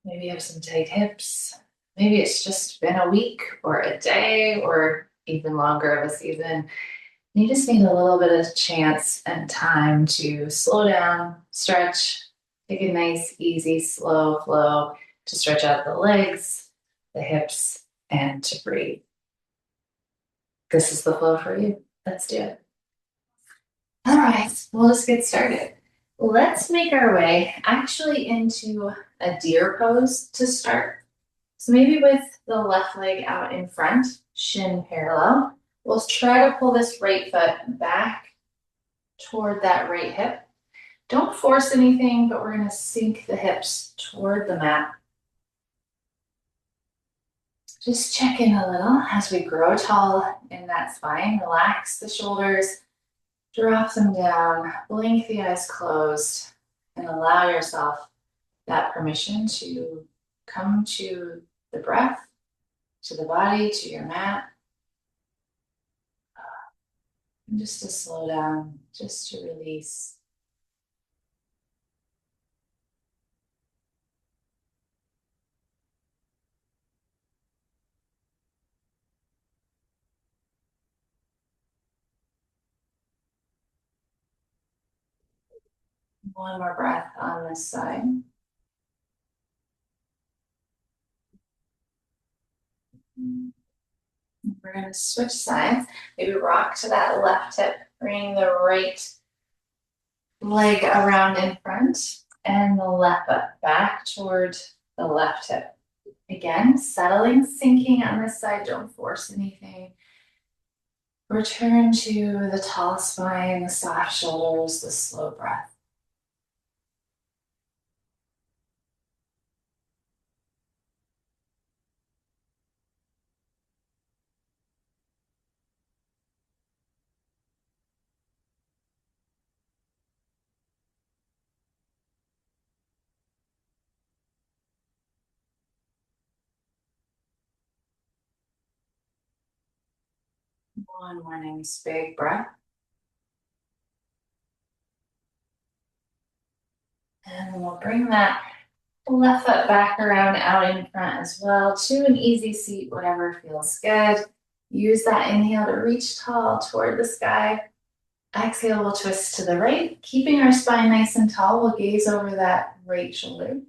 Maybe you have some tight hips. Maybe it's just been a week or a day or even longer of a season. You just need a little bit of chance and time to slow down, stretch, take a nice, easy, slow flow to stretch out the legs, the hips, and to breathe. This is the flow for you. Let's do it. All right, we'll just get started. Let's make our way actually into a deer pose to start. So maybe with the left leg out in front, shin parallel, we'll try to pull this right foot back toward that right hip. Don't force anything, but we're gonna sink the hips toward the mat. Just check in a little as we grow tall in that spine. Relax the shoulders, drop them down, blink the eyes closed, and allow yourself that permission to come to the breath, to the body, to your mat. And just to slow down, just to release. One more breath on this side. We're going to switch sides. Maybe rock to that left hip, bring the right leg around in front and the left foot back toward the left hip. Again, settling, sinking on this side. Don't force anything. Return to the tall spine, the soft shoulders, the slow breath. One more nice big breath. And we'll bring that left foot back around out in front as well to an easy seat, whatever feels good. Use that inhale to reach tall toward the sky. Exhale, we'll twist to the right, keeping our spine nice and tall. We'll gaze over that right shoulder.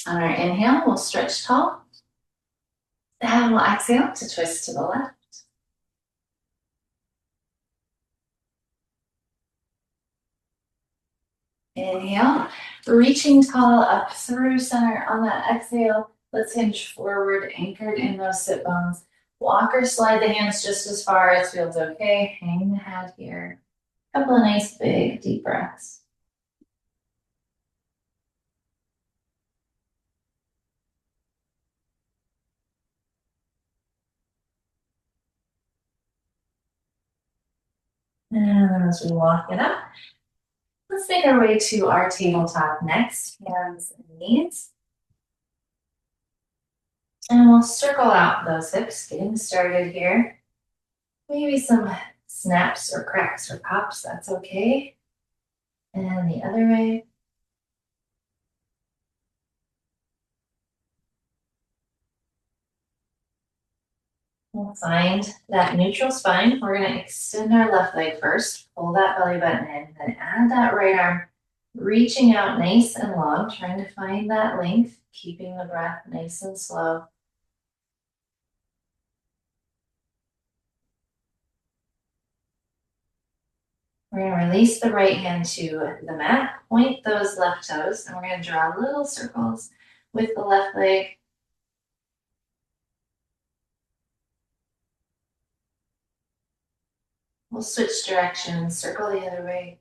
On our inhale, we'll stretch tall. And we'll exhale to twist to the left. Inhale, reaching tall up through center on that exhale. Let's hinge forward, anchored in those sit bones. Walk or slide the hands just as far as feels okay. Hang the head here. Couple of nice big deep breaths. And as we walk it up, let's make our way to our tabletop next, hands and knees. And we'll circle out those hips, getting started here. Maybe some snaps or cracks or pops, that's okay. And the other way. We'll find that neutral spine. We're going to extend our left leg first, pull that belly button in, then add that right arm, reaching out nice and long, trying to find that length, keeping the breath nice and slow. We're going to release the right hand to the mat, point those left toes, and we're going to draw little circles with the left leg. We'll switch directions, circle the other way.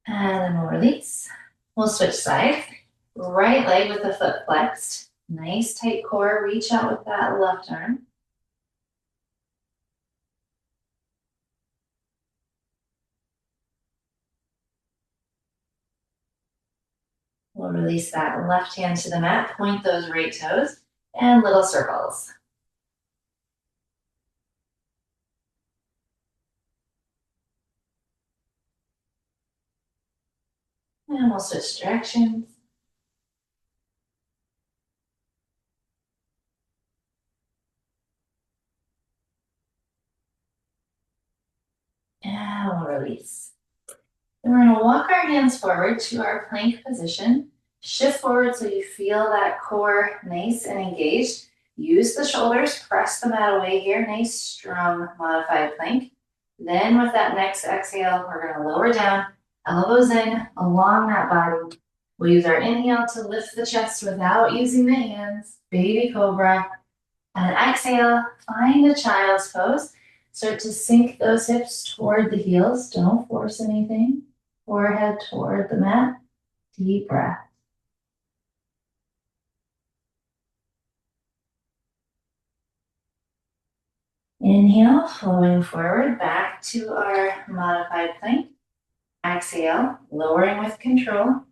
And then we'll release. We'll switch sides. Right leg with the foot flexed. Nice tight core. Reach out with that left arm. We'll release that left hand to the mat. Point those right toes and little circles. And we'll switch directions. And we'll release. And we're gonna walk our hands forward to our plank position. Shift forward so you feel that core nice and engaged. Use the shoulders, press the mat away here. Nice, strong, modified plank. Then with that next exhale, we're gonna lower down, elbows in along that body. We'll use our inhale to lift the chest without using the hands, baby cobra. And exhale, find a child's pose. Start to sink those hips toward the heels. Don't force anything. Forehead toward the mat. Deep breath. Inhale, flowing forward back to our modified plank. Exhale, lowering with control.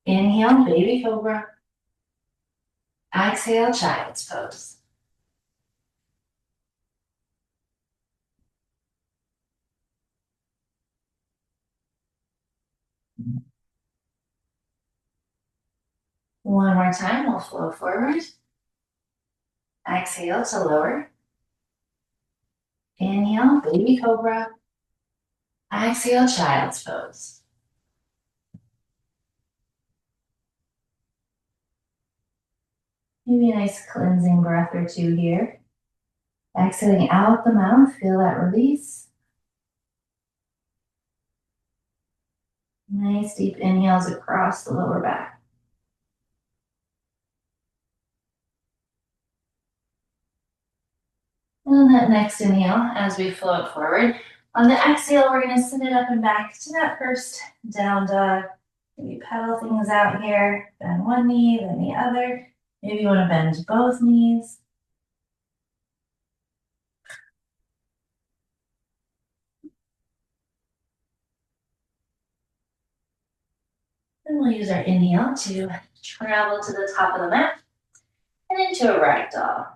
Inhale, baby cobra. Exhale, child's pose. One more time, we'll flow forward. Exhale to lower. Inhale, baby cobra. Exhale, child's pose. Maybe a nice cleansing breath or two here. Exhaling out the mouth, feel that release. Nice deep inhales across the lower back. And that next inhale, as we float forward. On the exhale, we're gonna send it up and back to that first down dog. Maybe pedal things out here. Bend one knee, then the other. Maybe you wanna bend both knees. And we'll use our inhale to travel to the top of the mat and into a ragdoll.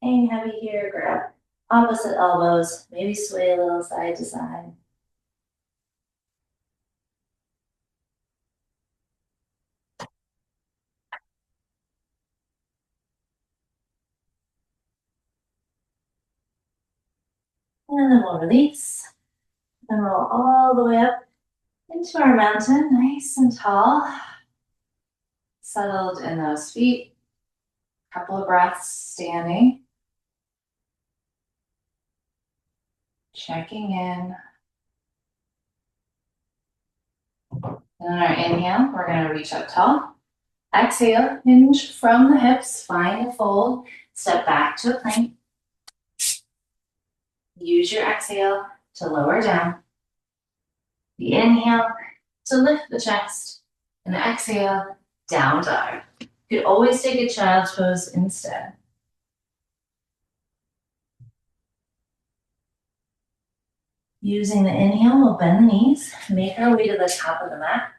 Hang heavy here, grab opposite elbows, maybe sway a little side to side. And then we'll release and roll all the way up into our mountain, nice and tall. Settled in those feet. Couple of breaths standing. Checking in. And on our inhale, we're gonna reach up tall. Exhale, hinge from the hips, find a fold. Step back to a plank. Use your exhale to lower down. The inhale to lift the chest. And the exhale, down dog. You could always take a child's pose instead. Using the inhale, we'll bend the knees, make our way to the top of the mat.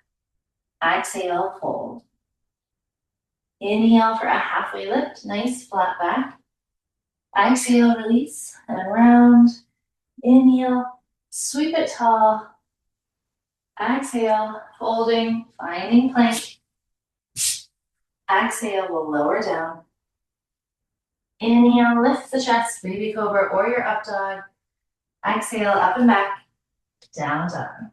Exhale, fold. Inhale for a halfway lift, nice flat back. Exhale, release, and round. Inhale, sweep it tall. Exhale, folding, finding plank. Exhale, we'll lower down. Inhale, lift the chest, baby cobra or your up dog. Exhale, up and back, down dog.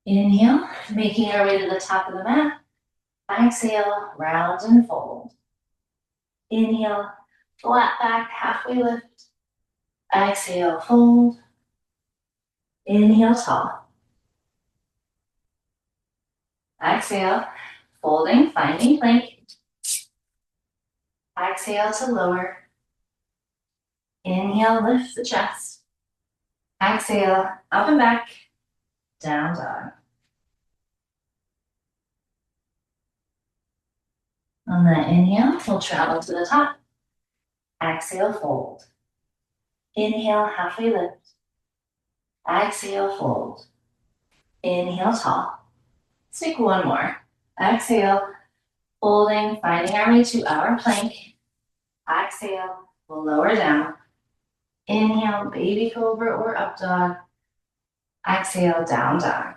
Inhale, making our way to the top of the mat. Exhale, round and fold. Inhale, flat back, halfway lift. Exhale, fold. Inhale, tall. Exhale, folding, finding plank. Exhale to lower. Inhale, lift the chest. Exhale, up and back, down dog. On the inhale, we'll travel to the top. Exhale, fold. Inhale, halfway lift. Exhale, fold. Inhale, tall. Let's take one more. Exhale, folding, finding our way to our plank. Exhale, we'll lower down. Inhale, baby cobra or up dog. Exhale, down dog.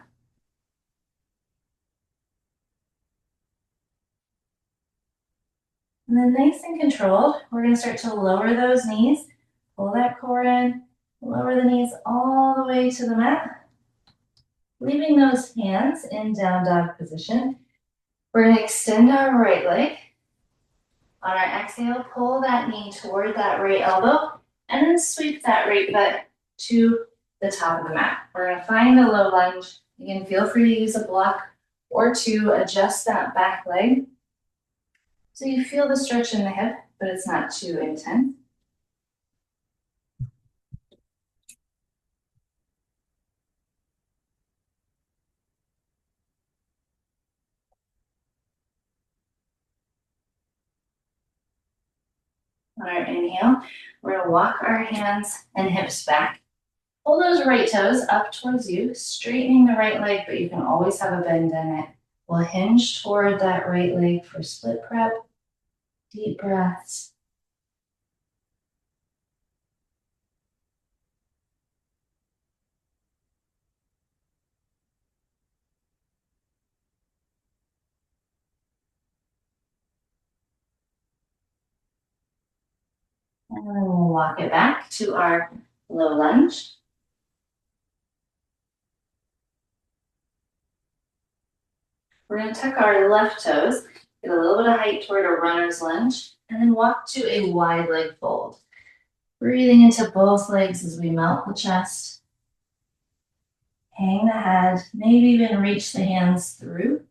And then nice and controlled, we're gonna start to lower those knees, pull that core in, lower the knees all the way to the mat, leaving those hands in down dog position. We're gonna extend our right leg. On our exhale, pull that knee toward that right elbow, and then sweep that right foot to the top of the mat. We're gonna find a low lunge. Again, feel free to use a block or to adjust that back leg. So you feel the stretch in the hip, but it's not too intense. On our inhale, we're gonna walk our hands and hips back. Pull those right toes up towards you, straightening the right leg, but you can always have a bend in it. We'll hinge toward that right leg for split prep. Deep breaths. And then we'll walk it back to our low lunge. We're going to tuck our left toes, get a little bit of height toward a runner's lunge, and then walk to a wide leg fold. Breathing into both legs as we melt the chest. Hang the head, maybe even reach the hands through.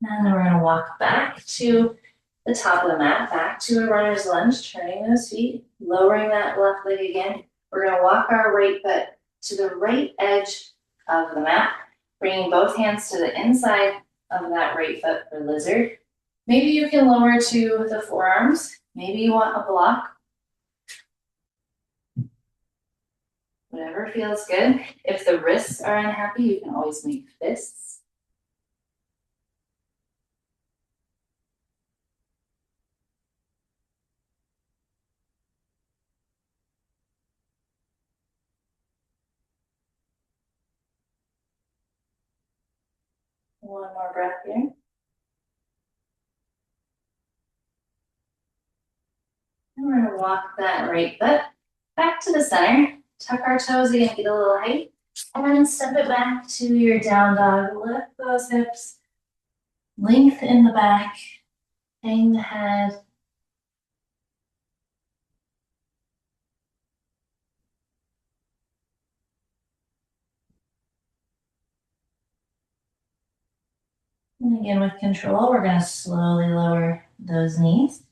And then we're going to walk back to the top of the mat, back to a runner's lunge, turning those feet, lowering that left leg again. We're going to walk our right foot to the right edge of the mat, bringing both hands to the inside of that right foot for lizard. Maybe you can lower to the forearms. Maybe you want a block. Whatever feels good. If the wrists are unhappy, you can always make fists. One more breath here. And we're gonna walk that right foot back to the center. Tuck our toes again, get a little height. And then step it back to your down dog. Lift those hips. Lengthen the back. Hang the head. And again, with control, we're gonna slowly lower those knees.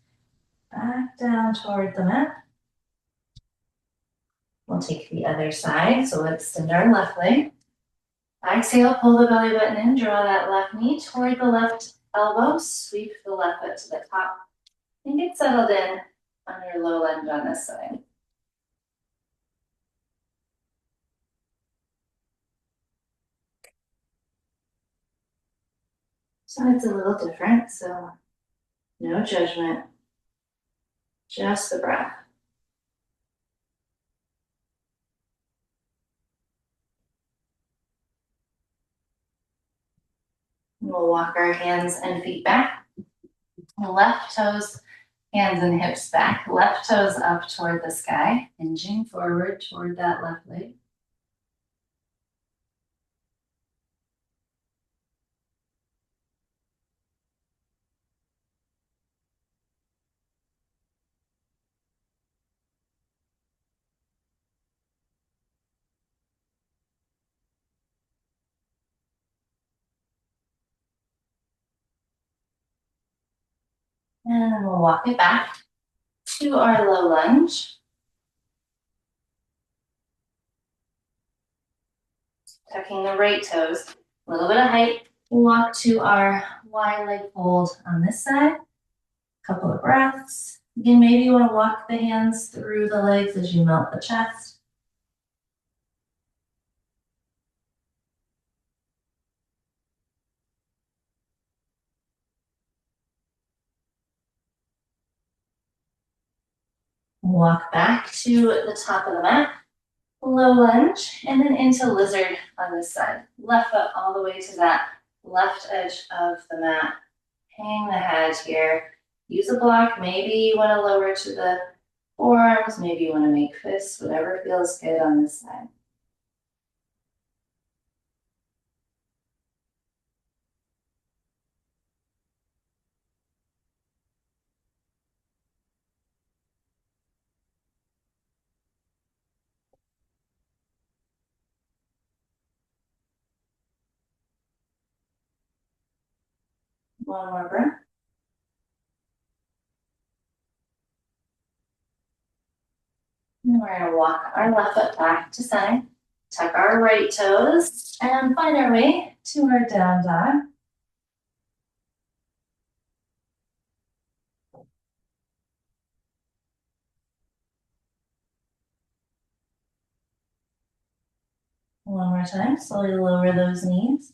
Back down toward the mat. We'll take the other side, so let's extend our left leg. Exhale, pull the belly button in, draw that left knee toward the left elbow, sweep the left foot to the top, and get settled in on your low lunge on this side. So it's a little different, so no judgment, just the breath. We'll walk our hands and feet back. Left toes, hands and hips back. Left toes up toward the sky, hinging forward toward that left leg. And then we'll walk it back to our low lunge. Tucking the right toes, a little bit of height. We'll walk to our wide leg fold on this side. Couple of breaths. Again, maybe you want to walk the hands through the legs as you melt the chest. Walk back to the top of the mat, low lunge, and then into lizard on this side. Left foot all the way to that left edge of the mat. Hang the head here. Use a block. Maybe you want to lower to the forearms. Maybe you want to make fists, whatever feels good on this side. One more breath. And we're going to walk our left foot back to center. Tuck our right toes and find our way to our down dog. One more time, slowly lower those knees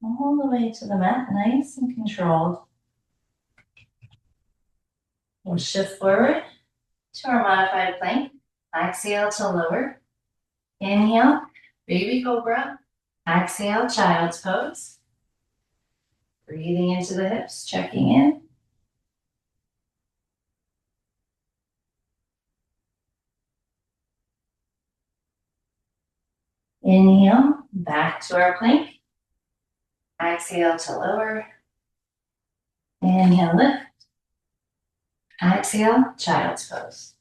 all the way to the mat, nice and controlled. We'll shift forward to our modified plank. Exhale to lower. Inhale, baby cobra. Exhale, child's pose. Breathing into the hips, checking in. Inhale, back to our plank. Exhale to lower. Inhale, lift. Exhale, child's pose.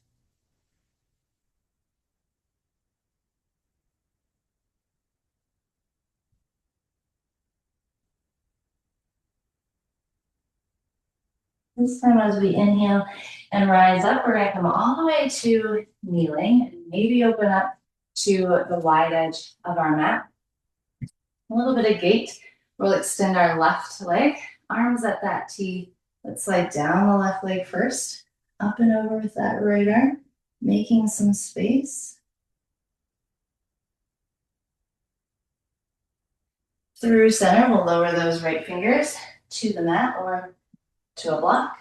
This time as we inhale and rise up, we're going to come all the way to kneeling and maybe open up to the wide edge of our mat. A little bit of gait. We'll extend our left leg, arms at that T. Let's slide down the left leg first, up and over with that right arm, making some space. Through center, we'll lower those right fingers to the mat or to a block.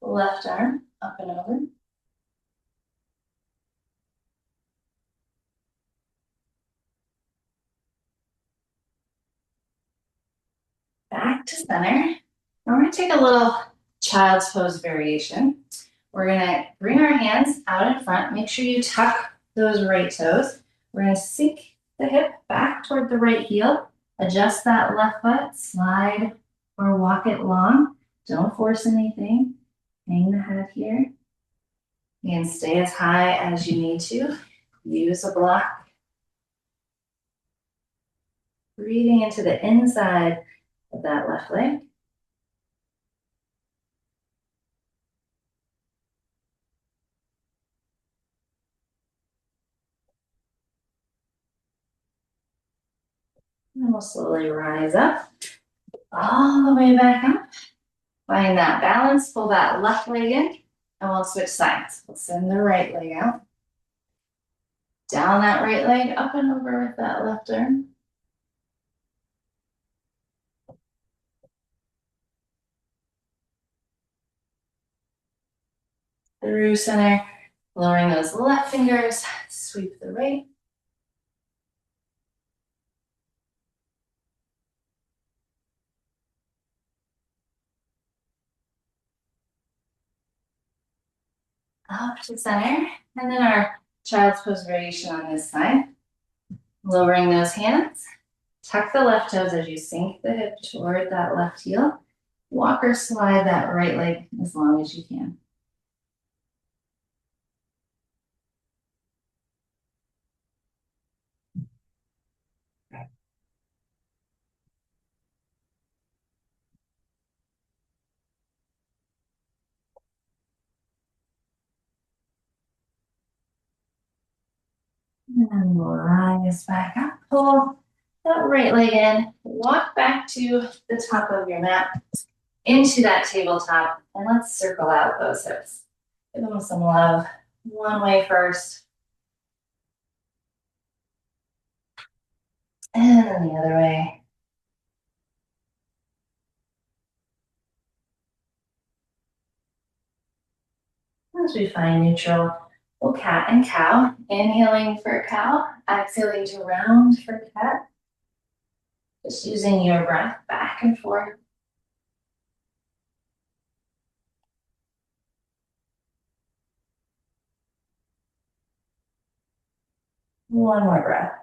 Left arm up and over. Back to center. And we're going to take a little child's pose variation. We're going to bring our hands out in front. Make sure you tuck those right toes. We're going to sink the hip back toward the right heel. Adjust that left foot. Slide or walk it long. Don't force anything. Hang the head here. And stay as high as you need to. Use a block. Breathing into the inside of that left leg. And we'll slowly rise up, all the way back up. Find that balance, pull that left leg in, and we'll switch sides. We'll send the right leg out. Down that right leg, up and over with that left arm. Through center, lowering those left fingers, sweep the right. Up to center, and then our child's pose variation on this side. Lowering those hands, tuck the left toes as you sink the hip toward that left heel. Walk or slide that right leg as long as you can. And we'll rise back up, pull that right leg in, walk back to the top of your mat, into that tabletop, and let's circle out those hips. Give them some love. One way first, and then the other way. As we find neutral, We'll cat and cow. Inhaling for cow, exhaling to round for cat. Just using your breath back and forth. One more breath.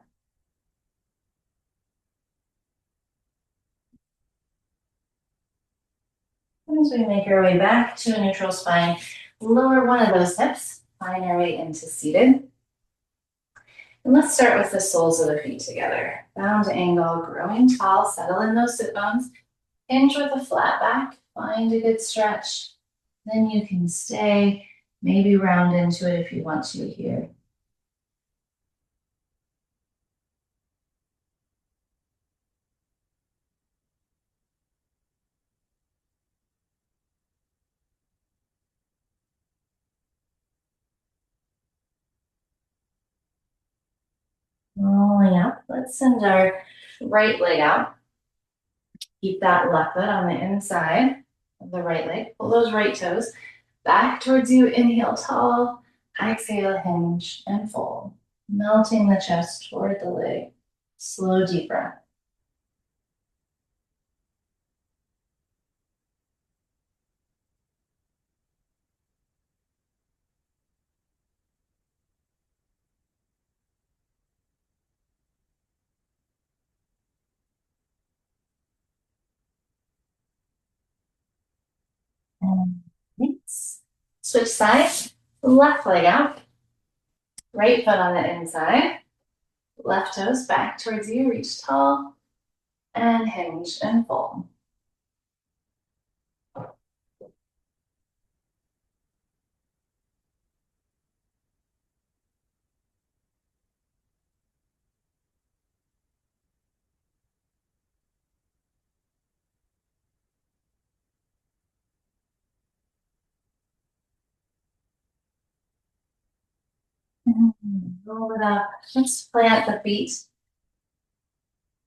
As we make our way back to a neutral spine, lower one of those hips, find our way into seated. And let's start with the soles of the feet together. Bound angle, growing tall, settle in those sit bones. Hinge with a flat back, find a good stretch. Then you can stay, maybe round into it if you want to here. Rolling up, let's send our right leg out. Keep that left foot on the inside of the right leg. Pull those right toes back towards you. Inhale tall, exhale hinge and fold. Melting the chest toward the leg. Slow deep breath. And next, switch sides. Left leg out. Right foot on the inside. Left toes back towards you. Reach tall and hinge and fold. Roll it up. Just plant the feet.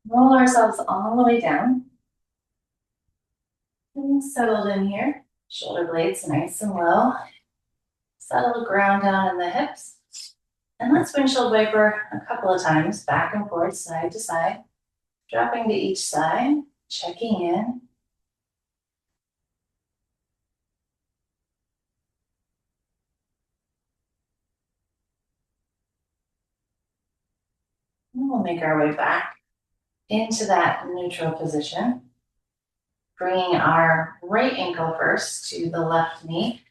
Roll ourselves all the way down. And settled in here. Shoulder blades nice and low. Settle the ground down in the hips. And let's windshield wiper a couple of times, back and forth, side to side. Dropping to each side, checking in. And we'll make our way back into that neutral position. Bringing our right ankle first to the left knee.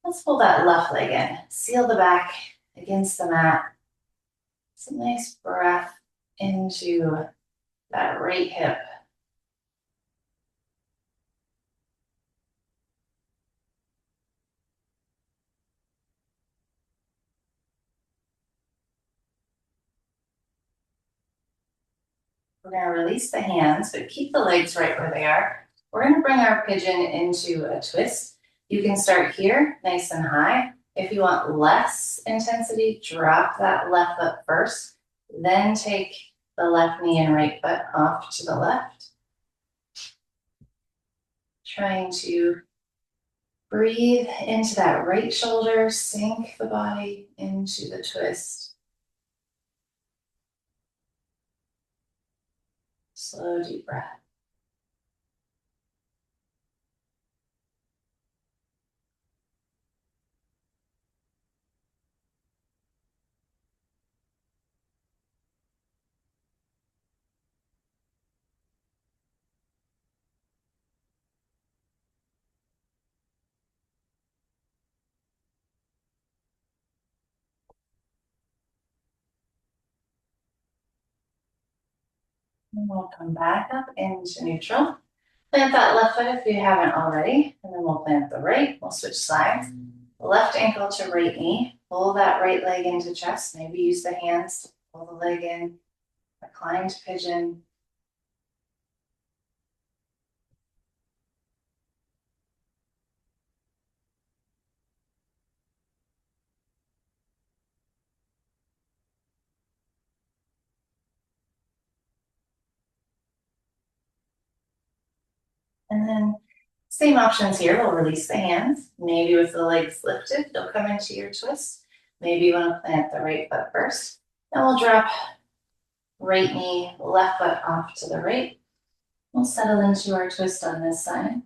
Let's pull that left leg in. Seal the back against the mat. Some nice breath into that right hip. We're going to release the hands, but keep the legs right where they are. We're going to bring our pigeon into a twist. You can start here, nice and high. If you want less intensity, drop that left foot first, then take the left knee and right foot off to the left. Trying to breathe into that right shoulder, sink the body into the twist. Slow, deep breath. And we'll come back up into neutral. Plant that left foot if you haven't already, and then we'll plant the right. We'll switch sides. Left ankle to right knee. Pull that right leg into chest. Maybe use the hands to pull the leg in. Reclined pigeon. And then same options here. We'll release the hands. Maybe with the legs lifted, they'll come into your twist. Maybe you want to plant the right foot first. Then we'll drop right knee, left foot off to the right. We'll settle into our twist on this side.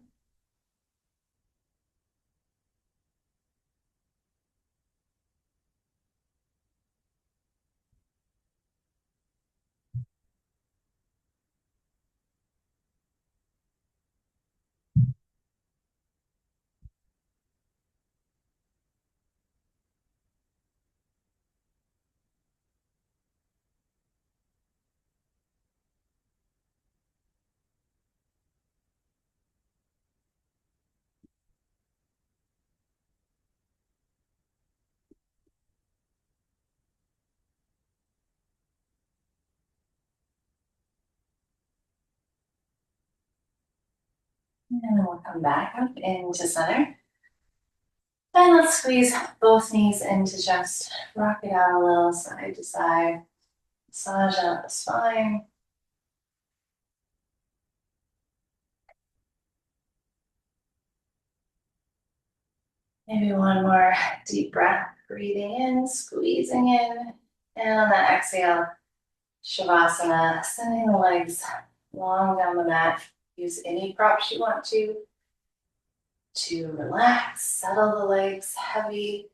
And then we'll come back up into center. And let's squeeze both knees into chest. Rock it out a little side to side. Massage out the spine. Maybe one more deep breath. Breathing in, squeezing in. And on that exhale, Shavasana, sending the legs long down the mat. Use any props you want to relax, settle the legs heavy.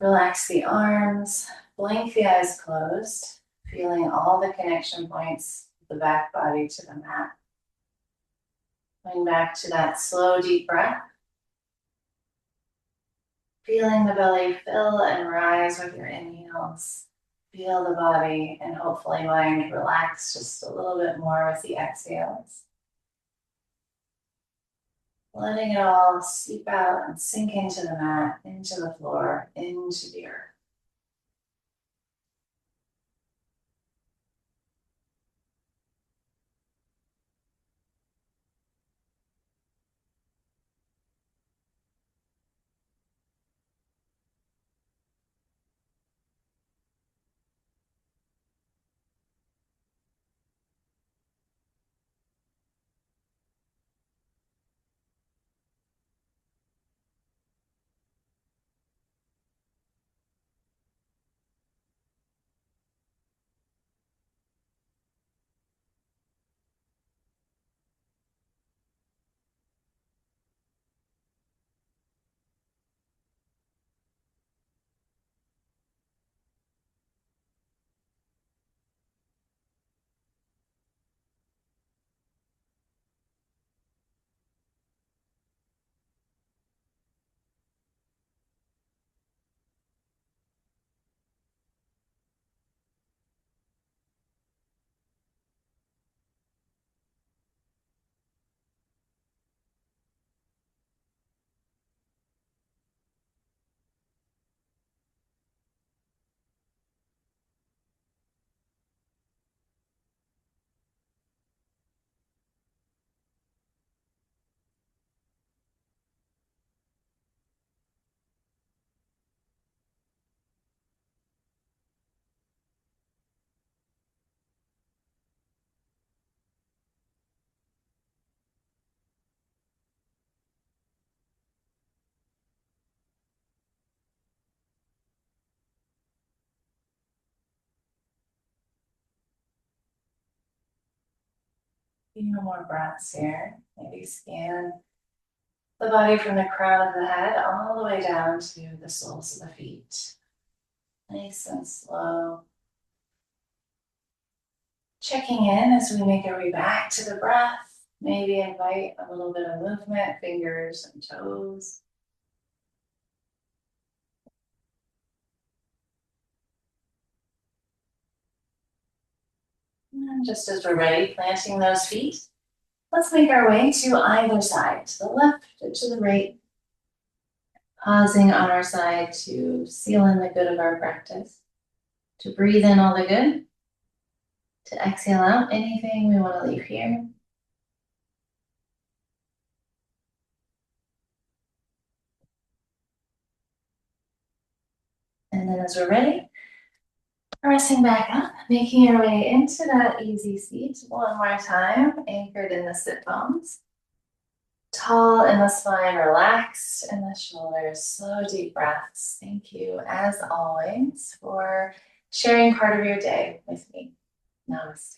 Relax the arms, blink the eyes closed, feeling all the connection points of the back body to the mat. Going back to that slow, deep breath. Feeling the belly fill and rise with your inhales. Feel the body and hopefully mind relax just a little bit more with the exhales. Letting it all seep out and sink into the mat, into the floor, into the earth. Few more breaths here. Maybe scan the body from the crown of the head all the way down to the soles of the feet. Nice and slow. Checking in as we make our way back to the breath. Maybe invite a little bit of movement, fingers and toes. And just as we're ready, planting those feet, let's make our way to either side, to the left or to the right. Pausing on our side to seal in the good of our practice, to breathe in all the good, to exhale out anything we want to leave here. And then as we're ready, pressing back up, making our way into that easy seat one more time, anchored in the sit bones. tall in the spine, relaxed in the shoulders, slow, deep breaths. Thank you, as always, for sharing part of your day with me. Namaste.